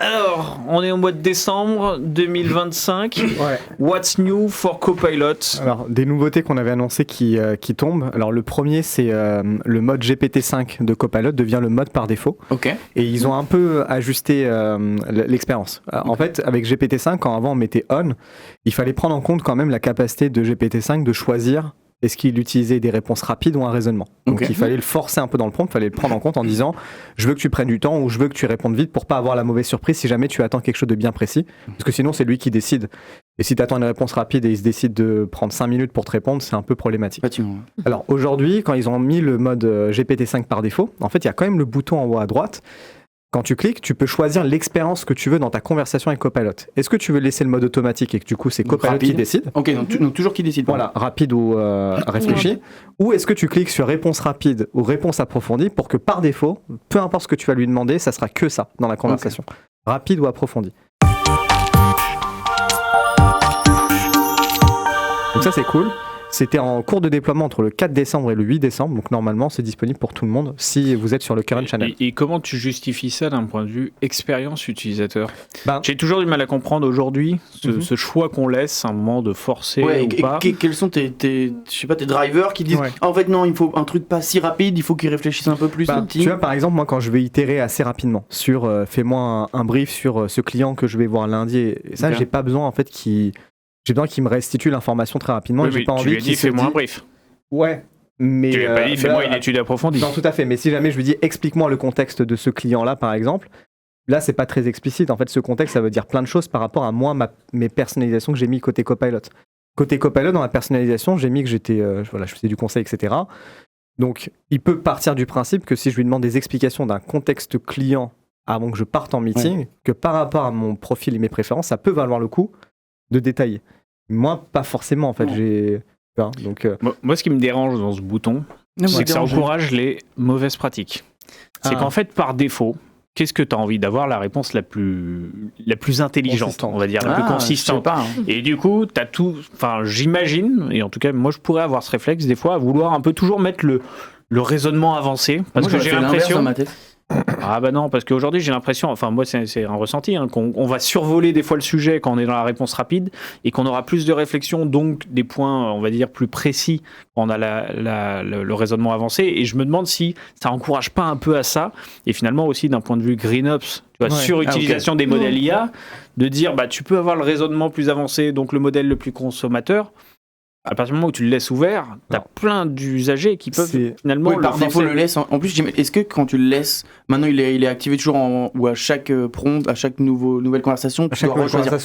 Alors, on est au mois de décembre 2025. Ouais. What's new for Copilot? Alors, des nouveautés qu'on avait annoncées qui tombent. Alors, le premier, c'est le mode GPT-5 de Copilot devient le mode par défaut. Ok. Et ils ont un peu ajusté l'expérience. En fait, avec GPT-5, quand avant on mettait on, il fallait prendre en compte quand même la capacité de GPT-5 de choisir est-ce qu'il utilisait des réponses rapides ou un raisonnement. Donc il fallait le forcer un peu dans le prompt, il fallait le prendre en compte en disant je veux que tu prennes du temps ou je veux que tu répondes vite pour pas avoir la mauvaise surprise si jamais tu attends quelque chose de bien précis. Parce que sinon c'est lui qui décide. Et si tu attends une réponse rapide et il se décide de prendre 5 minutes pour te répondre, c'est un peu problématique. Alors aujourd'hui, quand ils ont mis le mode GPT-5 par défaut, en fait il y a quand même le bouton en haut à droite. Quand tu cliques, tu peux choisir l'expérience que tu veux dans ta conversation avec Copilot. Est-ce que tu veux laisser le mode automatique et que du coup c'est Copilot qui décide? Ok, donc toujours qui décide. Voilà, rapide ou réfléchi. Ou est-ce que tu cliques sur réponse rapide ou réponse approfondie pour que par défaut, peu importe ce que tu vas lui demander, ça sera que ça dans la conversation. Rapide ou approfondie. Donc ça c'est cool. C'était en cours de déploiement entre le 4 décembre et le 8 décembre, donc normalement c'est disponible pour tout le monde si vous êtes sur le current channel. Et comment tu justifies ça d'un point de vue expérience utilisateur? J'ai toujours du mal à comprendre aujourd'hui ce choix qu'on laisse, un moment de forcer ou pas. Quels sont tes drivers qui disent en fait non, il faut un truc pas si rapide, il faut qu'ils réfléchissent un peu plus. Tu vois, par exemple, moi quand je vais itérer assez rapidement sur fais-moi un brief sur ce client que je vais voir lundi, et ça j'ai pas besoin en fait j'ai besoin qu'il me restitue l'information très rapidement. Oui, j'ai pas tu envie lui as dit fais-moi un brief. Ouais. Mais tu lui as pas dit fais-moi une étude approfondie. Non, tout à fait. Mais si jamais je lui dis explique-moi le contexte de ce client-là, par exemple, là c'est pas très explicite. En fait, ce contexte, ça veut dire plein de choses par rapport à moi, mes personnalisations que j'ai mis côté Copilot. Côté Copilot, dans la personnalisation, j'ai mis que je faisais du conseil, etc. Donc, il peut partir du principe que si je lui demande des explications d'un contexte client avant que je parte en meeting, que par rapport à mon profil et mes préférences, ça peut valoir le coup de détailler. Moi, pas forcément, en fait. Moi, ce qui me dérange dans ce bouton, c'est que ça encourage les mauvaises pratiques. C'est qu'en fait, par défaut, qu'est-ce que tu as envie d'avoir? La réponse la plus intelligente, on va dire, la plus consistante. Et du coup, tu as tout... Enfin, j'imagine, et en tout cas, moi, je pourrais avoir ce réflexe, des fois, à vouloir un peu toujours mettre le raisonnement avancé. Parce que j'ai l'impression... Dans ma tête. Ah bah non, parce qu'aujourd'hui j'ai l'impression, enfin moi c'est un ressenti, qu'on va survoler des fois le sujet quand on est dans la réponse rapide et qu'on aura plus de réflexion, donc des points on va dire plus précis quand on a le raisonnement avancé, et je me demande si ça encourage pas un peu à ça, et finalement aussi d'un point de vue GreenOps, tu vois, surutilisation des modèles IA, de dire bah tu peux avoir le raisonnement plus avancé, donc le modèle le plus consommateur. À partir du moment où tu le laisses ouvert, t'as plein d'usagers qui peuvent finalement par défaut le laisse. En plus, est-ce que quand tu le laisses, maintenant il est activé toujours ou à chaque prompt, à chaque nouvelle conversation, tu dois rechoisir.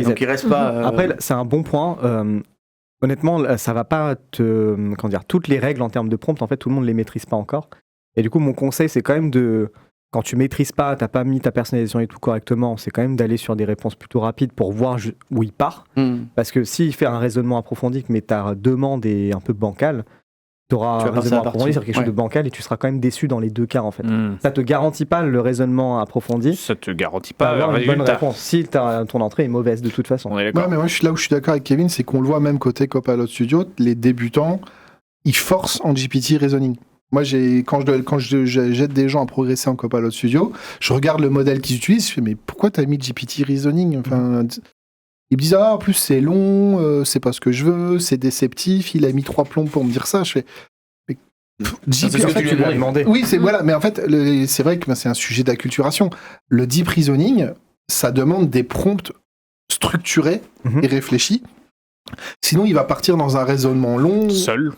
Donc il reste pas. Après, c'est un bon point. Honnêtement, ça va pas toutes les règles en termes de prompt, en fait, tout le monde les maîtrise pas encore. Et du coup, mon conseil, c'est quand même quand tu maîtrises pas, t'as pas mis ta personnalisation et tout correctement, c'est quand même d'aller sur des réponses plutôt rapides pour voir où il part. Parce que s'il fait un raisonnement approfondi, mais ta demande est un peu bancale, tu auras un raisonnement approfondi sur quelque chose de bancal et tu seras quand même déçu dans les deux cas en fait. Ça te garantit pas le raisonnement approfondi. Ça te garantit pas avoir une bonne réponse. Si ton entrée est mauvaise de toute façon. Mais moi je suis d'accord avec Kevin, c'est qu'on le voit même côté Copilot Studio, les débutants, ils forcent en GPT Reasoning. Moi, quand je jette des gens à progresser en Copilot Studio, je regarde le modèle qu'ils utilisent, je fais mais pourquoi t'as mis GPT Reasoning? Enfin, ils me disent en plus c'est long, c'est pas ce que je veux, c'est déceptif, il a mis 3 plombs pour me dire ça. Je fais GPT, en fait, tu lui as demandé. Oui, voilà, mais en fait, c'est vrai que c'est un sujet d'acculturation. Le deep reasoning, ça demande des prompts structurés et réfléchis. Sinon, il va partir dans un raisonnement long, seul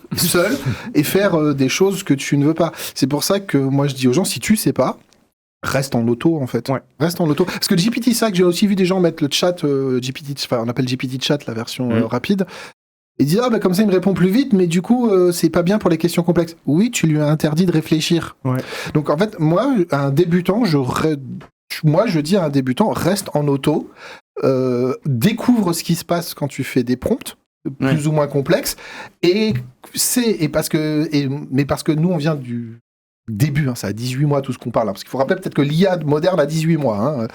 et faire des choses que tu ne veux pas. C'est pour ça que moi, je dis aux gens, si tu sais pas, reste en auto, en fait. Reste en auto. Parce que GPT-5, j'ai aussi vu des gens mettre le chat GPT, on appelle GPT chat, la version rapide, et dire, comme ça, il me répond plus vite, mais du coup, c'est pas bien pour les questions complexes. Oui, tu lui as interdit de réfléchir. Donc, en fait, moi, à un débutant, je dis à un débutant, reste en auto, découvre ce qui se passe quand tu fais des prompts plus ou moins complexes, parce que nous on vient du début, ça a 18 mois tout ce qu'on parle, parce qu'il faut rappeler peut-être que l'IA moderne a 18 mois,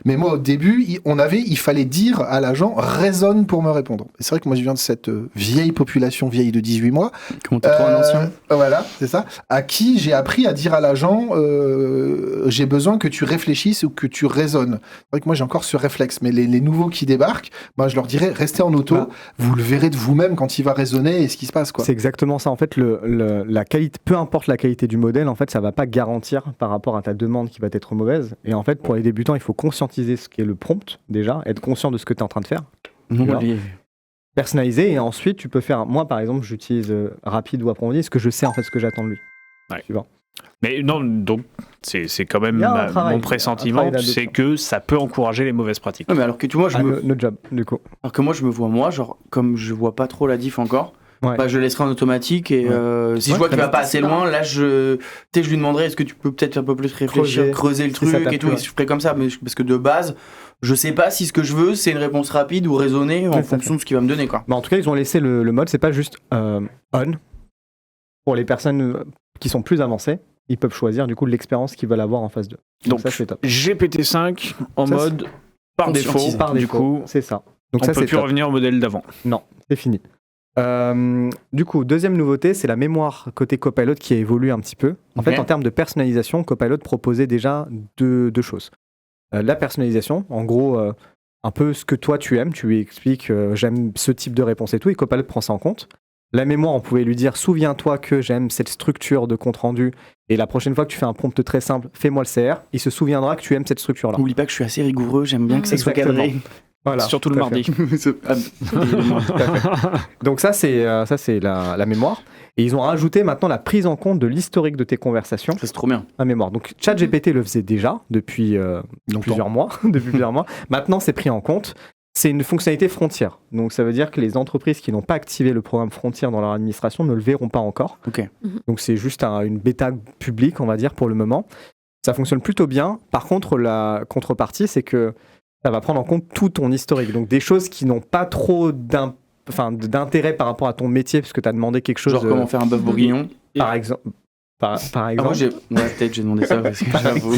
Mais moi, au début, il fallait dire à l'agent, raisonne pour me répondre. Et c'est vrai que moi, je viens de cette vieille population, vieille de 18 mois. Comment t'es trop un ancien. Voilà, c'est ça. À qui j'ai appris à dire à l'agent, j'ai besoin que tu réfléchisses ou que tu raisonnes. C'est vrai que moi, j'ai encore ce réflexe. Mais les nouveaux qui débarquent, moi, je leur dirais, restez en auto, vous le verrez de vous-même quand il va raisonner et ce qui se passe, quoi. C'est exactement ça. En fait, la qualité, peu importe la qualité du modèle, en fait, ça va pas garantir par rapport à ta demande qui va être mauvaise. Et en fait, pour les débutants, il faut conscientiser ce qu'est le prompt, déjà, être conscient de ce que tu es en train de faire. Personnaliser, et ensuite, tu peux faire... Moi, par exemple, j'utilise rapide ou approfondi, ce que je sais, en fait, ce que j'attends de lui. Ouais. Tu vois. Mais non, donc c'est quand même mon pressentiment, c'est que ça peut encourager les mauvaises pratiques. Non, mais alors que tu vois, notre job, du coup. Alors que moi, je me vois, genre, comme je vois pas trop la diff encore, bah, je le laisserai en automatique et si je vois qu'il va pas assez loin, là, je lui demanderai est-ce que tu peux peut-être un peu plus réfléchir, creuser le truc et tout, et je ferai comme ça, mais parce que de base, je sais pas si ce que je veux, c'est une réponse rapide ou raisonnée en fonction de ce qu'il va me donner, quoi. Bah, en tout cas, ils ont laissé le mode, c'est pas juste on. Pour les personnes qui sont plus avancées, ils peuvent choisir du coup l'expérience qu'ils veulent avoir en phase 2. Donc ça, c'est top. GPT-5 en ça, mode par défaut, du coup, c'est ça. Donc on ça, peut plus revenir au modèle d'avant. Non, c'est fini. Du coup, deuxième nouveauté, c'est la mémoire côté Copilot qui a évolué un petit peu. En fait, en termes de personnalisation, Copilot proposait déjà deux choses. La personnalisation, en gros, un peu ce que toi tu aimes, tu lui expliques j'aime ce type de réponse et tout, et Copilot prend ça en compte. La mémoire, on pouvait lui dire souviens-toi que j'aime cette structure de compte rendu, et la prochaine fois que tu fais un prompt très simple, fais-moi le CR, il se souviendra que tu aimes cette structure-là. N'oublie pas que je suis assez rigoureux, j'aime bien que ça soit cadré. Voilà, surtout le mardi. Donc ça c'est la mémoire. Et ils ont rajouté maintenant la prise en compte de l'historique de tes conversations. Ça, c'est trop bien. La mémoire. Donc ChatGPT le faisait déjà depuis plusieurs mois. Maintenant c'est pris en compte. C'est une fonctionnalité frontière. Donc ça veut dire que les entreprises qui n'ont pas activé le programme frontière dans leur administration ne le verront pas encore. Donc c'est juste une bêta publique, on va dire, pour le moment. Ça fonctionne plutôt bien. Par contre, la contrepartie, c'est que ça va prendre en compte tout ton historique. Donc des choses qui n'ont pas trop d'intérêt par rapport à ton métier, parce que tu as demandé quelque chose... Genre comment faire un bœuf bourguignon par exemple. Par exemple. Peut-être j'ai demandé ça parce que j'avoue.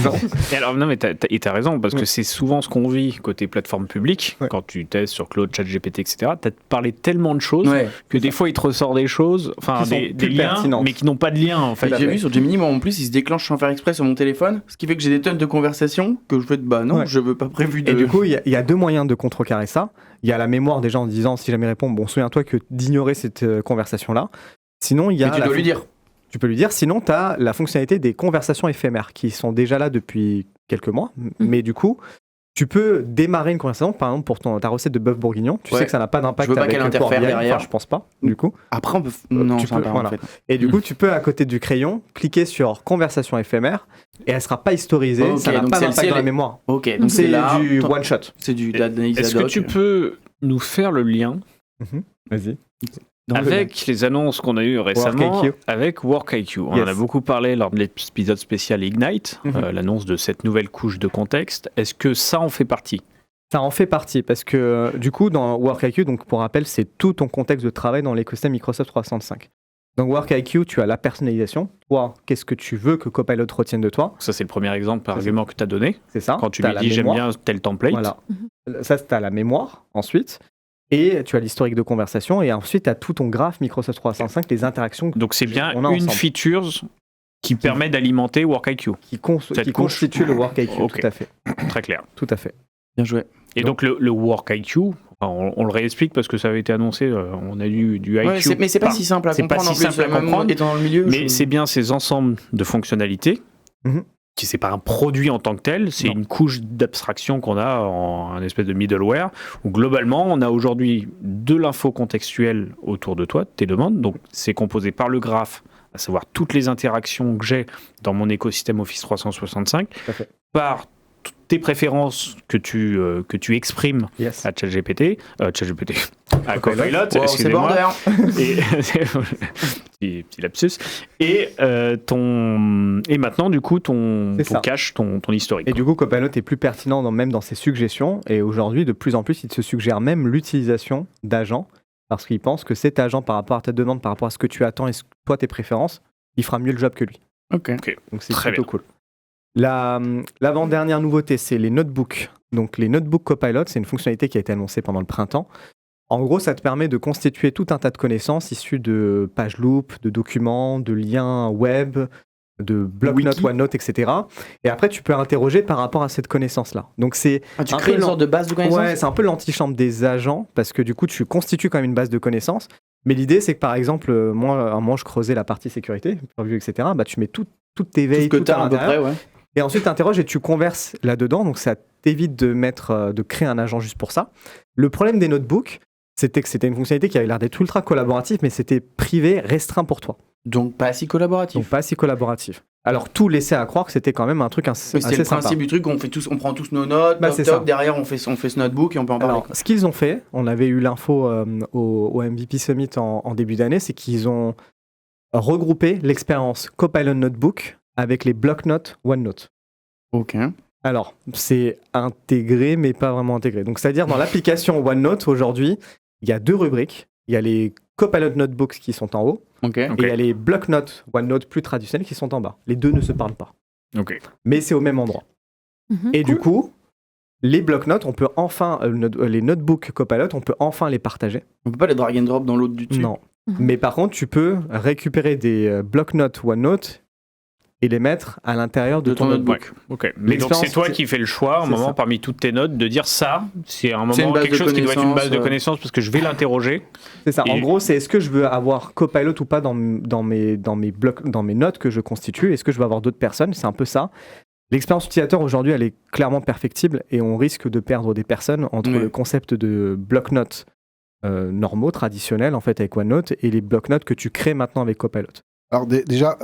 Et alors, non, mais t'as raison, parce que c'est souvent ce qu'on vit côté plateforme publique, quand tu testes sur Claude, ChatGPT, etc. T'as parlé tellement de choses que des fois, il te ressort des choses, enfin des liens, mais qui n'ont pas de lien, en fait. J'ai vu sur Gemini, moi en plus, il se déclenche sans faire exprès sur mon téléphone, ce qui fait que j'ai des tonnes de conversations que je fais de je veux pas prévu de... Et du coup, il y a deux moyens de contrecarrer ça. Il y a la mémoire déjà en disant, si jamais répond, bon, souviens-toi que d'ignorer cette conversation-là. Sinon, il y a... Mais tu dois lui dire. Tu peux lui dire, sinon tu as la fonctionnalité des conversations éphémères qui sont déjà là depuis quelques mois, mais du coup, tu peux démarrer une conversation, par exemple pour ta recette de bœuf bourguignon, tu sais que ça n'a pas d'impact avec le Power BI, derrière. Enfin, je pense pas, du coup. Après, on peut... Non, tu peux, voilà. En fait. Et du coup, tu peux, à côté du crayon, cliquer sur conversation éphémère, et elle sera pas historisée, ça n'a pas d'impact dans la mémoire. Ok, donc c'est du one-shot. C'est du d'analyse ad hoc. Est-ce que tu peux nous faire le lien Vas-y. Avec les annonces qu'on a eues récemment avec WorkIQ. On en a beaucoup parlé lors de l'épisode spécial Ignite, l'annonce de cette nouvelle couche de contexte. Est-ce que ça en fait partie ? Ça en fait partie parce que du coup dans WorkIQ, donc pour rappel, c'est tout ton contexte de travail dans l'écosystème Microsoft 365. Dans WorkIQ, tu as la personnalisation. Toi, qu'est-ce que tu veux que Copilot retienne de toi ? Ça, c'est le premier exemple par argument que tu as donné. C'est ça. Quand tu lui dis j'aime bien tel template. Voilà. Ça, c'est à la mémoire ensuite. Et tu as l'historique de conversation, et ensuite tu as tout ton graphe Microsoft 365, les interactions. Donc c'est bien une feature qui permet d'alimenter WorkIQ. Qui constitue le WorkIQ, tout à fait. Très clair. Tout à fait. Bien joué. Et donc le WorkIQ, on le réexplique parce que ça avait été annoncé, on a eu du IQ. Mais c'est pas si simple à comprendre. C'est pas si simple à comprendre, étant dans le milieu. Mais c'est bien ces ensembles de fonctionnalités. Qui c'est pas un produit en tant que tel, c'est une couche d'abstraction qu'on a en un espèce de middleware où globalement on a aujourd'hui de l'info contextuelle autour de toi, de tes demandes, donc c'est composé par le graphe, à savoir toutes les interactions que j'ai dans mon écosystème Office 365, par tes préférences que tu exprimes à ChatGPT, à Copilot, excusez-moi, petit lapsus, et maintenant du coup ton cache, ton historique. Et du coup Copilot est plus pertinent même dans ses suggestions, et aujourd'hui de plus en plus il te suggère même l'utilisation d'agents, parce qu'il pense que cet agent par rapport à ta demande, par rapport à ce que tu attends et toi tes préférences, il fera mieux le job que lui. Ok. Donc c'est plutôt cool. L'avant-dernière nouveauté, c'est les notebooks Donc les Notebook Copilot, c'est une fonctionnalité qui a été annoncée pendant le printemps. En gros, ça te permet de constituer tout un tas de connaissances issues de pages loop, de documents, de liens web, de bloc-notes, OneNote, etc. Et après, tu peux interroger par rapport à cette connaissance-là. Donc c'est tu crées une sorte de base de connaissances. Ouais, c'est un peu l'antichambre des agents parce que du coup, tu constitues quand même une base de connaissances. Mais l'idée, c'est que par exemple, moi, à un moment, je creusais la partie sécurité, etc. Bah, tu mets toutes tes veilles, tout à peu près, ouais. Et ensuite, tu interroges et tu converses là-dedans. Donc ça t'évite de créer un agent juste pour ça. Le problème des notebooks, c'était que c'était une fonctionnalité qui avait l'air d'être ultra collaborative, mais c'était privé, restreint pour toi. Donc pas si collaboratif. Alors tout laissait à croire que c'était quand même un truc assez sympa. C'est le principe du truc, on prend tous nos notes, derrière on fait ce notebook et on peut en parler. Alors, ce qu'ils ont fait, on avait eu l'info au MVP Summit en début d'année, c'est qu'ils ont regroupé l'expérience Copilot Notebook avec les bloc-notes OneNote. Ok. Alors, c'est intégré, mais pas vraiment intégré. Donc, c'est-à-dire, dans l'application OneNote, aujourd'hui, il y a 2 rubriques. Il y a les Copilot Notebooks qui sont en haut, et il y a les bloc-notes OneNote plus traditionnels qui sont en bas. Les deux ne se parlent pas. Mais c'est au même endroit. Et du coup, les bloc-notes, on peut enfin, les notebooks Copilot, on peut enfin les partager. On peut pas les drag and drop dans l'autre du dessus. Non. Mais par contre, tu peux récupérer des bloc-notes OneNote et les mettre à l'intérieur de ton notebook. Mais donc c'est toi qui fais le choix, un moment parmi toutes tes notes, de dire ça, c'est un moment quelque chose qui doit être une base de connaissances parce que je vais l'interroger. C'est ça. En gros, c'est est-ce que je veux avoir Copilot ou pas dans mes notes que je constitue. Est-ce que je veux avoir d'autres personnes. C'est un peu ça. L'expérience utilisateur aujourd'hui, elle est clairement perfectible et on risque de perdre des personnes entre le concept de bloc-notes normaux, traditionnels en fait avec OneNote et les bloc-notes que tu crées maintenant avec Copilot. Alors déjà,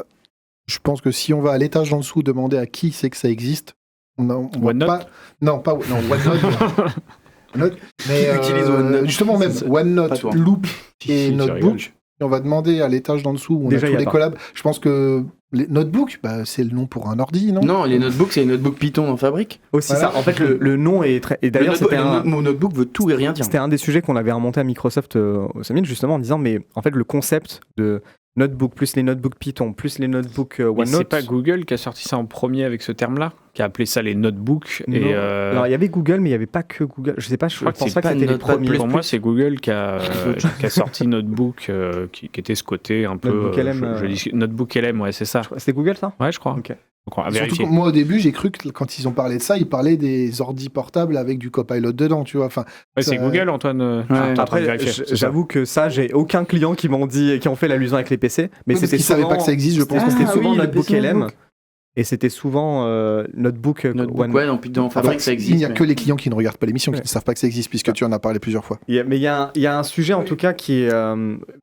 je pense que si on va à l'étage en dessous demander à qui c'est que ça existe, on OneNote pas... Non, pas OneNote. Mais OneNote. Justement, même OneNote, Loop et Notebook. Et on va demander à l'étage d'en dessous où on a tous les collabs. Je pense que les notebooks, c'est le nom pour un ordi, non ? Non, les notebooks, c'est les notebooks Python en fabrique. Aussi ça. En fait, le nom est très... Et d'ailleurs, mon notebook veut tout et rien dire. C'était un des sujets qu'on avait remonté à Microsoft au Summit, justement, en disant, mais en fait, le concept de notebook plus les notebooks Python plus les notebooks OneNote. C'est pas Google qui a sorti ça en premier avec ce terme-là, qui a appelé ça les notebooks. Alors il y avait Google, mais il n'y avait pas que Google. Je sais pas, je pense pas que c'était les premiers. Pour moi, c'est Google qui a sorti Notebook, qui était ce côté un peu. Notebook LM. Je dis Notebook LM, ouais, c'est ça. C'était Google ça ? Ouais, je crois. Ok. Surtout que moi au début j'ai cru que quand ils ont parlé de ça, ils parlaient des ordi portables avec du Copilot dedans, tu vois. Enfin, c'est Google, Antoine. Après, j'avoue que ça, j'ai aucun client qui m'ont dit, qui ont fait l'allusion avec les PC, mais c'était souvent... savaient pas que ça existe, je pense. C'était souvent Notebook LM. Et c'était souvent Notebook OneNote. Ouais, non, puis dans Fabric, ça existe. Il n'y a que les clients qui ne regardent pas l'émission qui ne savent pas que ça existe, puisque tu en as parlé plusieurs fois. Mais il y a un sujet, en tout cas, qui est...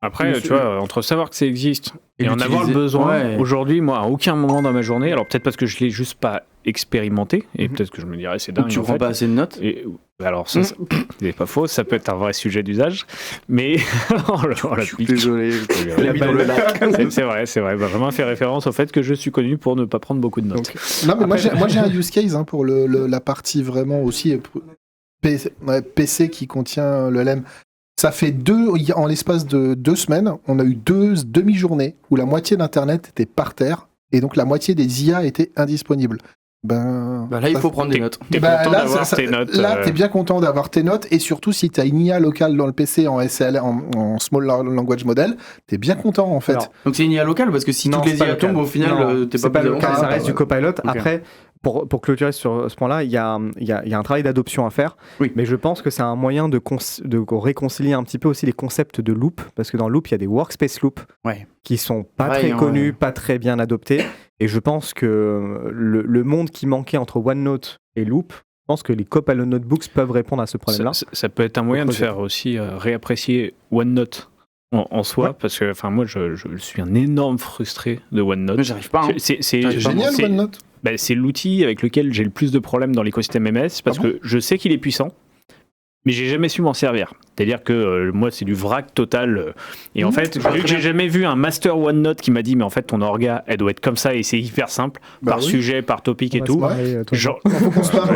Après, tu vois, entre savoir que ça existe et en avoir le besoin, aujourd'hui, moi, à aucun moment dans ma journée, alors peut-être parce que je ne l'ai juste pas expérimenté, et peut-être que je me dirais, c'est dingue. Tu prends pas assez de notes. Alors, ça, c'est pas faux, ça peut être un vrai sujet d'usage, mais... je suis désolé. C'est vrai. Benjamin fait référence au fait que je suis connu pour ne pas prendre beaucoup de notes. Non, mais moi, j'ai un use case pour la partie vraiment aussi PC qui contient le LM. Ça fait en l'espace de 2 semaines, on a eu 2 demi-journées où la moitié d'Internet était par terre, et donc la moitié des IA étaient indisponibles. Là, il faut prendre des notes. T'es content d'avoir tes notes. Là, t'es bien content d'avoir tes notes, et surtout si t'as une IA locale dans le PC en SL, en Small Language Model, t'es bien content en fait. Alors, donc c'est une IA locale, parce que si toutes les IA tombent, au final, t'es pas local. Ça reste du Copilot. Okay. Après, pour clôturer sur ce point-là, il y a un travail d'adoption à faire, mais je pense que c'est un moyen de réconcilier un petit peu aussi les concepts de loop, parce que dans loop, il y a des workspace loops qui sont pas très connus, pas très bien adoptés. Et je pense que le monde qui manquait entre OneNote et Loop, je pense que les Copilot Notebooks peuvent répondre à ce problème-là. Ça peut être un moyen de faire aussi réapprécier OneNote en soi, parce que moi je suis un énorme frustré de OneNote. Mais j'arrive pas. C'est génial OneNote. C'est l'outil avec lequel j'ai le plus de problèmes dans l'écosystème MS, parce que je sais qu'il est puissant, mais j'ai jamais su m'en servir. C'est-à-dire que moi, c'est du vrac total. Et en fait, j'ai jamais vu un master OneNote qui m'a dit, mais en fait, ton orga, elle doit être comme ça et c'est hyper simple, par sujet, par topic et tout. Genre, faut qu'on se parle.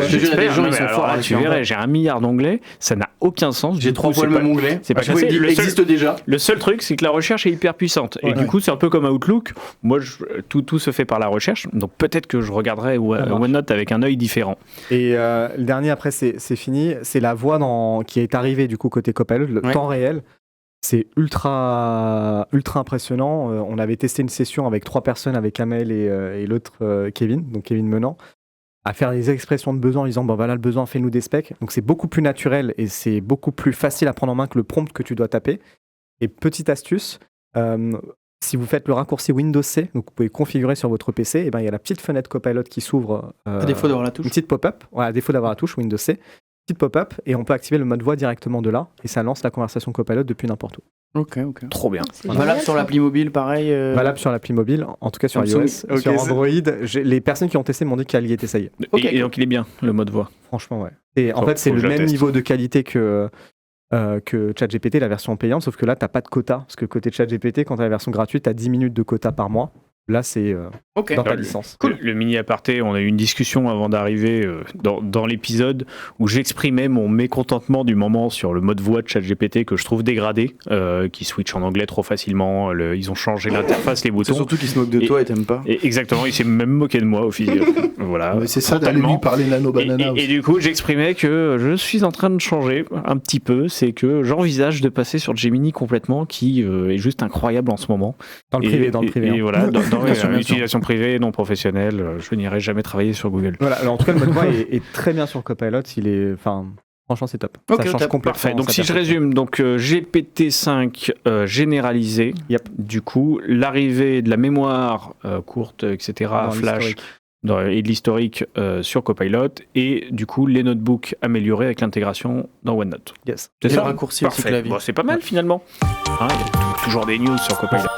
Tu verrais, j'ai 1 milliard d'onglets, ça n'a aucun sens. J'ai 3 fois le même onglet. C'est pas cassé. Il existe déjà. Le seul truc, c'est que la recherche est hyper puissante. Et du coup, c'est un peu comme Outlook. Moi, tout se fait par la recherche. Donc peut-être que je regarderai OneNote avec un œil différent. Et le dernier, après, c'est fini. C'est la voix qui est arrivée du coup côté Copilot, le temps réel. C'est ultra impressionnant. On avait testé une session avec 3 personnes, avec Amel et l'autre Kevin, donc Kevin Menant, à faire des expressions de besoin en disant voilà le besoin, fais-nous des specs. Donc c'est beaucoup plus naturel et c'est beaucoup plus facile à prendre en main que le prompt que tu dois taper. Et petite astuce, si vous faites le raccourci Windows C, donc vous pouvez configurer sur votre PC, et ben il y a la petite fenêtre Copilot qui s'ouvre. À défaut d'avoir la touche. Une petite pop-up, à défaut d'avoir la touche Windows C. Petite pop-up et on peut activer le mode voix directement de là et ça lance la conversation Copilot depuis n'importe où. Ok. Trop bien. Valable sur l'appli mobile, pareil. Valable sur l'appli mobile, en tout cas sur iOS, sur Android. Les personnes qui ont testé m'ont dit qu'elle y était, ça y est. Et donc il est bien le mode voix. Franchement, ouais. Et en fait, c'est le même niveau de qualité que ChatGPT, la version payante, sauf que là, t'as pas de quota. Parce que côté ChatGPT, quand t'as la version gratuite, t'as 10 minutes de quota par mois. Là, c'est dans ta licence. Cool. Le mini aparté, on a eu une discussion avant d'arriver dans l'épisode où j'exprimais mon mécontentement du moment sur le mode voix de ChatGPT que je trouve dégradé, qui switch en anglais trop facilement. Ils ont changé l'interface, les boutons. C'est surtout qu'ils se moquent de toi et t'aimes pas. Exactement, il s'est même moqué de moi au final. Voilà. Mais c'est ça d'aller lui parler nano banana. Et du coup, j'exprimais que je suis en train de changer un petit peu. C'est que j'envisage de passer sur Gemini complètement, qui est juste incroyable en ce moment. Dans le privé. Et voilà, dans l'utilisation privée, non professionnelle, je n'irai jamais travailler sur Google. Voilà, alors en tout cas, le mode voix est très bien sur Copilot. Franchement, c'est top. Ça change complètement. Parfait. Donc, si je résume, GPT-5 généralisé, du coup, l'arrivée de la mémoire courte, etc., flash, et de l'historique sur Copilot, et du coup, les notebooks améliorés avec l'intégration dans OneNote. Yes. C'est ça, le raccourci aussi clavier. Bon, c'est pas mal finalement. Il y a toujours des news sur Copilot.